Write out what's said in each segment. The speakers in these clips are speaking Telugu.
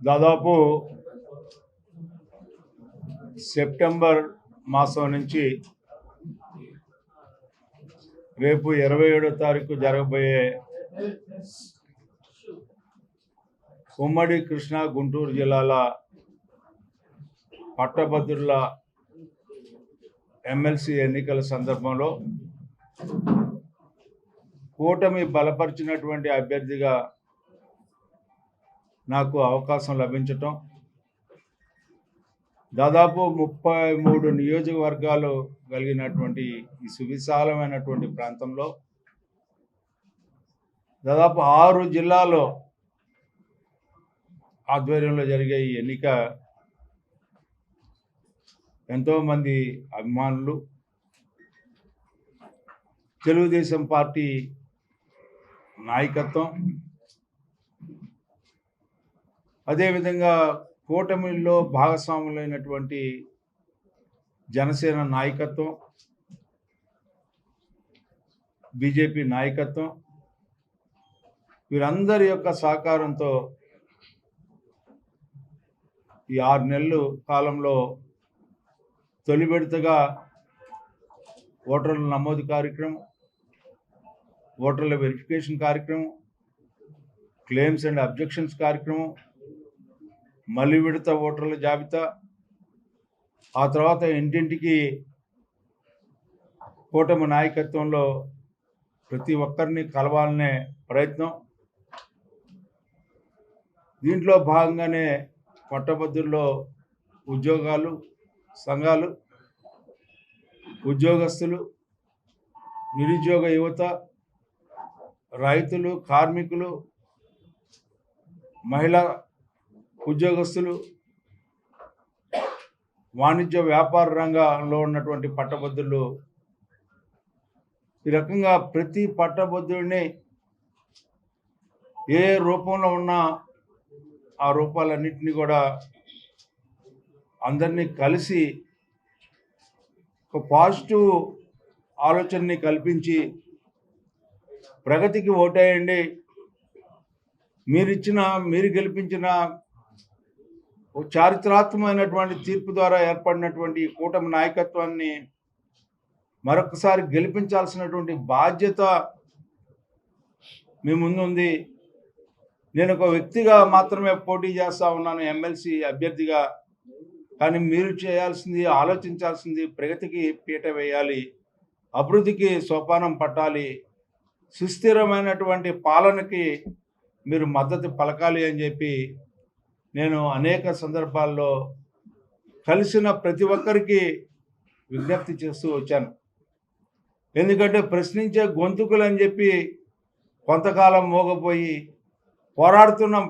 దాదాపు సెప్టెంబర్ మాసం నుంచి రేపు 27వ తారీఖు జరగబోయే ఉమ్మడి కృష్ణా గుంటూరు జిల్లాల పట్టభద్రుల ఎమ్మెల్సీ ఎన్నికల సందర్భంలో కూటమి బలపరిచినటువంటి అభ్యర్థిగా నాకు అవకాశం లభించటం, దాదాపు 33 నియోజకవర్గాలు కలిగినటువంటి ఈ సువిశాలమైనటువంటి ప్రాంతంలో దాదాపు 6 జిల్లాల్లో ఆధ్వర్యంలో జరిగే ఈ ఎన్నిక ఎంతోమంది అభిమానులు, తెలుగుదేశం పార్టీ నాయకత్వం, అదేవిధంగా కూటమిలో భాగస్వాములైనటువంటి జనసేన నాయకత్వం, బీజేపీ నాయకత్వం, వీరందరి యొక్క సహకారంతో ఈ 6 నెలల కాలంలో తొలి విడతగా ఓటర్ల నమోదు కార్యక్రమం, ఓటర్ల వెరిఫికేషన్ కార్యక్రమం, క్లెయిమ్స్ అండ్ అబ్జెక్షన్స్ కార్యక్రమం, మళ్ళీ విడత ఓటర్ల జాబితా, ఆ తర్వాత ఇంటింటికి కూటమి నాయకత్వంలో ప్రతి ఒక్కరిని కలవాలనే ప్రయత్నం. దీంట్లో భాగంగానే పట్టభద్రుల్లో ఉద్యోగాలు, సంఘాలు, ఉద్యోగస్తులు, నిరుద్యోగ యువత, రైతులు, కార్మికులు, మహిళా ఉద్యోగస్తులు, వాణిజ్య వ్యాపార రంగంలో ఉన్నటువంటి పట్టభద్రులు, ఈ రకంగా ప్రతి పట్టభద్రుడిని ఏ రూపంలో ఉన్నా ఆ రూపాలన్నింటినీ కూడా అందరినీ కలిసి ఒక పాజిటివ్ ఆలోచనని కల్పించి ప్రగతికి ఓటేయండి, మీరు గెలిపించిన చారిత్రాత్మకమైనటువంటి తీర్పు ద్వారా ఏర్పడినటువంటి కూటమి నాయకత్వాన్ని మరొకసారి గెలిపించాల్సినటువంటి బాధ్యత మీ ముందుంది. నేను ఒక వ్యక్తిగా మాత్రమే పోటీ చేస్తూ ఉన్నాను ఎమ్మెల్సీ అభ్యర్థిగా, కానీ మీరు చేయాల్సింది, ఆలోచించాల్సింది ప్రగతికి పీట వేయాలి, అభివృద్ధికి సోపానం పట్టాలి, సుస్థిరమైనటువంటి పాలనకి మీరు మద్దతు పలకాలి అని చెప్పి నేను అనేక సందర్భాల్లో కలిసిన ప్రతి ఒక్కరికి విజ్ఞప్తి చేస్తూ వచ్చాను. ఎందుకంటే ప్రశ్నించే గొంతుకులు అని చెప్పి కొంతకాలం మోగపోయి పోరాడుతున్నాం,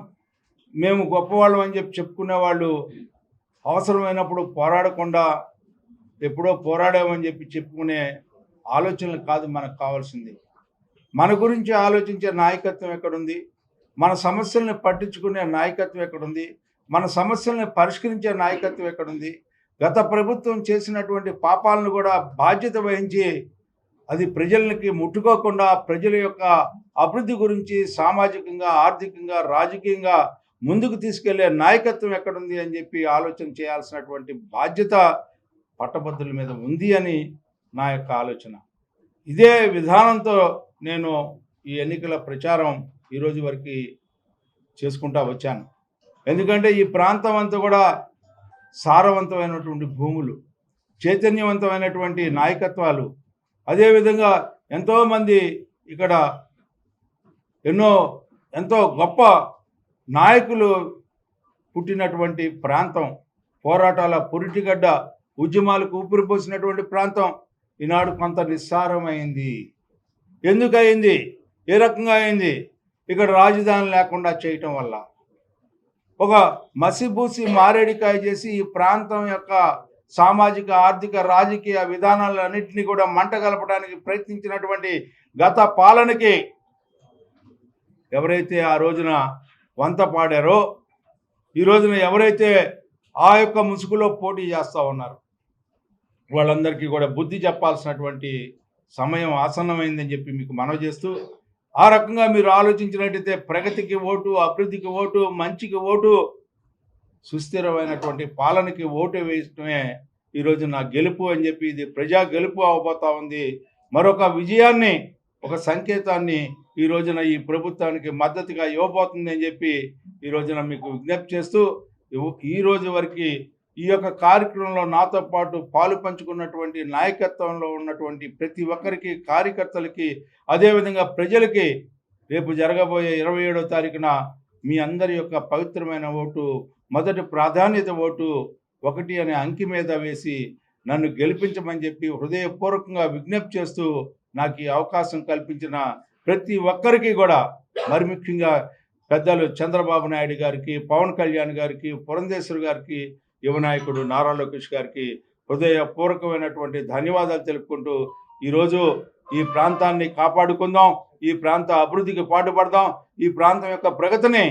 మేము గొప్పవాళ్ళం అని చెప్పి చెప్పుకునేవాళ్ళు అవసరమైనప్పుడు పోరాడకుండా ఎప్పుడో పోరాడామని చెప్పి చెప్పుకునే ఆలోచనలు కాదు మనకు కావాల్సింది. మన గురించి ఆలోచించే నాయకత్వం ఎక్కడుంది? మన సమస్యల్ని పట్టించుకునే నాయకత్వం ఎక్కడుంది? మన సమస్యల్ని పరిష్కరించే నాయకత్వం ఎక్కడుంది? గత ప్రభుత్వం చేసినటువంటి పాపాలను కూడా బాధ్యత వహించి అది ప్రజలకి ముట్టుకోకుండా ప్రజల యొక్క అభివృద్ధి గురించి సామాజికంగా, ఆర్థికంగా, రాజకీయంగా ముందుకు తీసుకెళ్లే నాయకత్వం ఎక్కడుంది అని చెప్పి ఆలోచన చేయాల్సినటువంటి బాధ్యత పట్టభద్రుల మీద ఉంది అని నా యొక్క ఆలోచన. ఇదే విధానంతో నేను ఈ ఎన్నికల ప్రచారం ఈరోజు వరకు చేసుకుంటా వచ్చాను. ఎందుకంటే ఈ ప్రాంతం అంతా కూడా సారవంతమైనటువంటి భూములు, చైతన్యవంతమైనటువంటి నాయకత్వాలు, అదేవిధంగా ఎంతోమంది ఇక్కడ ఎంతో గొప్ప నాయకులు పుట్టినటువంటి ప్రాంతం, పోరాటాల పురిటిగడ్డ, ఉద్యమాలకు ఊపిరిపోసినటువంటి ప్రాంతం ఈనాడు కొంత నిస్సారమైంది. ఎందుకు అయింది? ఏ రకంగా అయింది? ఇక్కడ రాజధాని లేకుండా చేయటం వల్ల, ఒక మసిబూసి మారేడికాయ చేసి ఈ ప్రాంతం యొక్క సామాజిక, ఆర్థిక, రాజకీయ విధానాలన్నింటినీ కూడా మంట కలపడానికి ప్రయత్నించినటువంటి గత పాలనకి ఎవరైతే ఆ రోజున వంత పాడారో, ఈ రోజున ఎవరైతే ఆ యొక్క ముసుగులో పోటీ చేస్తూ ఉన్నారు, వాళ్ళందరికీ కూడా బుద్ధి చెప్పాల్సినటువంటి సమయం ఆసన్నమైందని చెప్పి మీకు మనవి చేస్తూ, ఆ రకంగా మీరు ఆలోచించినట్టయితే ప్రగతికి ఓటు, అభివృద్ధికి ఓటు, మంచికి ఓటు, సుస్థిరమైనటువంటి పాలనకి ఓటు వేయటమే ఈరోజు నా గెలుపు అని చెప్పి, ఇది ప్రజా గెలుపు అవబోతా ఉంది. మరొక విజయాన్ని, ఒక సంకేతాన్ని ఈ రోజున ఈ ప్రభుత్వానికి మద్దతుగా ఇవ్వబోతుంది అని చెప్పి ఈ రోజున మీకు విజ్ఞప్తి చేస్తూ, ఈ రోజు వరకు ఈ యొక్క కార్యక్రమంలో నాతో పాటు పాలు పంచుకున్నటువంటి నాయకత్వంలో ఉన్నటువంటి ప్రతి ఒక్కరికి, కార్యకర్తలకి, అదేవిధంగా ప్రజలకి రేపు జరగబోయే 27వ తారీఖున మీ అందరి యొక్క పవిత్రమైన ఓటు, మొదటి ప్రాధాన్యత ఓటు 1 అనే అంకి మీద వేసి నన్ను గెలిపించమని చెప్పి హృదయపూర్వకంగా విజ్ఞప్తి చేస్తూ, నాకు ఈ అవకాశం కల్పించిన ప్రతి ఒక్కరికి కూడా, మరి ముఖ్యంగా పెద్దలు చంద్రబాబు నాయుడు గారికి, పవన్ కళ్యాణ్ గారికి, పురంధేశ్వర్ గారికి, యువ నాయకుడు నారా లోకేష్ గారికి హృదయపూర్వకమైనటువంటి ధన్యవాదాలు తెలుపుకుంటూ, ఈరోజు ఈ ప్రాంతాన్ని కాపాడుకుందాం, ఈ ప్రాంత అభివృద్ధికి పాటుపడదాం, ఈ ప్రాంతం యొక్క ప్రగతిని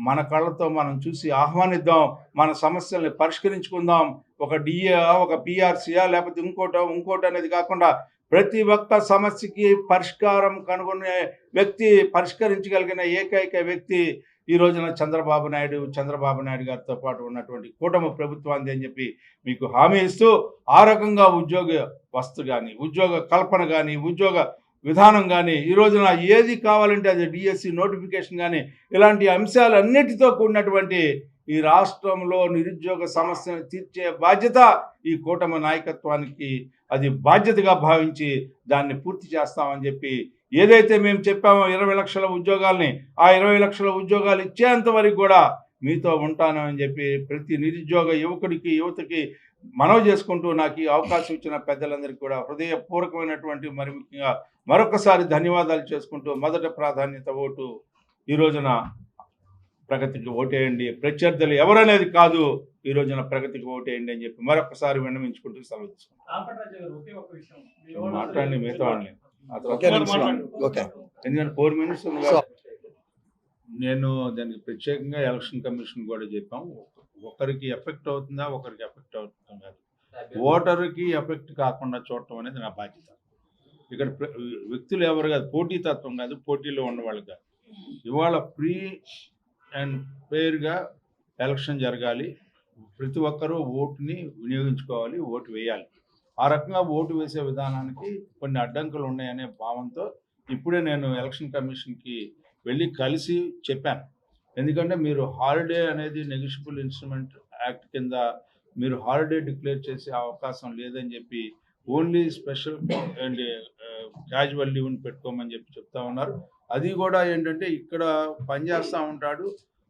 మన కళ్ళతో మనం చూసి ఆహ్వానిద్దాం, మన సమస్యల్ని పరిష్కరించుకుందాం. ఒక డిఏ, ఒక పిఆర్సీయా, లేకపోతే ఇంకోటి అనేది కాకుండా ప్రతి ఒక్క సమస్యకి పరిష్కారం కనుగొనే వ్యక్తి, పరిష్కరించగలిగిన ఏకైక వ్యక్తి ఈ రోజున చంద్రబాబు నాయుడు గారితో పాటు ఉన్నటువంటి కూటమి ప్రభుత్వాన్ని అని చెప్పి మీకు హామీ ఇస్తూ, ఆ రకంగా ఉద్యోగ వస్తు కానీ, ఉద్యోగ కల్పన కానీ, ఉద్యోగ విధానం కానీ, ఈ రోజున ఏది కావాలంటే అది డిఎస్సి నోటిఫికేషన్ కానీ, ఇలాంటి అంశాలన్నిటితో కూడినటువంటి ఈ రాష్ట్రంలో నిరుద్యోగ సమస్యను తీర్చే బాధ్యత ఈ కూటమి నాయకత్వానికి, అది బాధ్యతగా భావించి దాన్ని పూర్తి చేస్తామని చెప్పి, ఏదైతే మేము చెప్పామో 20 లక్షల ఉద్యోగాల్ని, ఆ 20 లక్షల ఉద్యోగాలు ఇచ్చేంత వరకు కూడా మీతో ఉంటాను అని చెప్పి ప్రతి నిరుద్యోగ యువతకి మనవి చేసుకుంటూ, నాకు ఈ అవకాశం ఇచ్చిన పెద్దలందరికీ కూడా హృదయపూర్వకమైనటువంటి, మరి ముఖ్యంగా మరొకసారి ధన్యవాదాలు చేసుకుంటూ, మొదటి ప్రాధాన్యత ఓటు ఈ రోజున ప్రగతికి ఓటేయండి, ప్రత్యర్థులు ఎవరనేది కాదు, ఈ రోజున ప్రగతికి ఓటేయండి అని చెప్పి మరొకసారి విన్నవించుకుంటూ సెలవు తీసుకుంటాం. మాట్లాడండి, మిగతా ఎందుకంటే 4 minutes ఉంది. నేను దానికి ప్రత్యేకంగా ఎలక్షన్ కమిషన్ కూడా చెప్పాం, ఒకరికి ఎఫెక్ట్ అవుతుందా, ఒకరికి ఎఫెక్ట్ అవుతుందా కాదు, ఓటర్కి ఎఫెక్ట్ కాకుండా చూడటం అనేది నా బాధ్యత. ఇక్కడ వ్యక్తులు ఎవరు కాదు, పోటీతత్వం కాదు, పోటీలో ఉన్నవాళ్ళు కాదు. ఇవాళ ఫ్రీ అండ్ ఫెయిర్గా ఎలక్షన్ జరగాలి, ప్రతి ఒక్కరూ ఓటుని వినియోగించుకోవాలి, ఓటు వేయాలి. ఆ రకంగా ఓటు వేసే విధానానికి కొన్ని అడ్డంకులు ఉన్నాయనే భావంతో ఇప్పుడే నేను ఎలక్షన్ కమిషన్కి వెళ్ళి కలిసి చెప్పాను. ఎందుకంటే మీరు హాలిడే అనేది నెగిషియబుల్ ఇన్స్ట్రుమెంట్ యాక్ట్ కింద మీరు హాలిడే డిక్లేర్ చేసే అవకాశం లేదని చెప్పి, ఓన్లీ స్పెషల్ అండ్ క్యాజువల్ లీవ్ని పెట్టుకోమని చెప్పి చెప్తా ఉన్నారు. అది కూడా ఏంటంటే ఇక్కడ పనిచేస్తూ ఉంటాడు,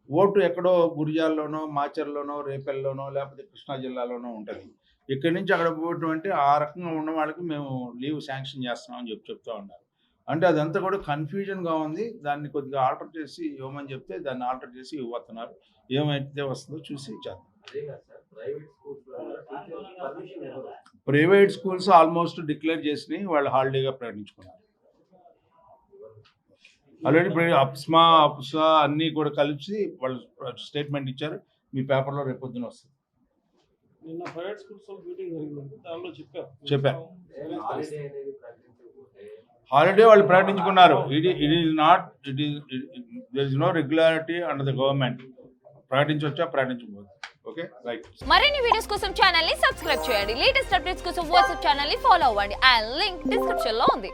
ఓటు ఎక్కడో గురిజాల్లోనో, మాచర్లోనో, రేపల్లోనో, లేకపోతే కృష్ణా జిల్లాలోనో ఉంటుంది. ఇక్కడి నుంచి అక్కడ పోవటం అంటే ఆ రకంగా ఉన్న వాళ్ళకి మేము లీవ్ శాంక్షన్ చేస్తున్నామని చెప్తూ ఉన్నారు. అంటే అదంతా కూడా కన్ఫ్యూజన్గా ఉంది. దాన్ని కొద్దిగా ఆల్టర్ చేసి ఇవ్వమని చెప్తే దాన్ని ఆల్టర్ చేసి ఇవ్వతున్నారు. ఏమైతే వస్తుందో చూసి చేద్దాం. ప్రైవేట్ స్కూల్స్ ఆల్మోస్ట్ డిక్లేర్ చేసి వాళ్ళు హాలిడేగా ప్రకటించుకున్నారు. ఆల్రెడీ అప్స్మా అన్నీ కూడా కలిసి వాళ్ళు స్టేట్మెంట్ ఇచ్చారు. మీ పేపర్లో రేపు పొద్దున వస్తుంది. నిన్న ప్రైవేట్ స్కూల్స్ మీటింగ్ జరిగింది, దానిలో చెప్పారు హాలిడే వాళ్ళు ప్రకటించుకున్నారు. There is no regularity under the government. ప్రకటించవచ్చా, ప్రకటించబోదు. Okay, right. మరిన్ని వీడియోస్ కోసం ఛానల్ ని సబ్స్క్రైబ్ చేయండి. లేటెస్ట్ అప్డేట్స్ కోసం వాట్సాప్ ఛానల్ ని ఫాలో అవ్వండి. ఆ లింక్ డిస్క్రిప్షన్ లో ఉంది.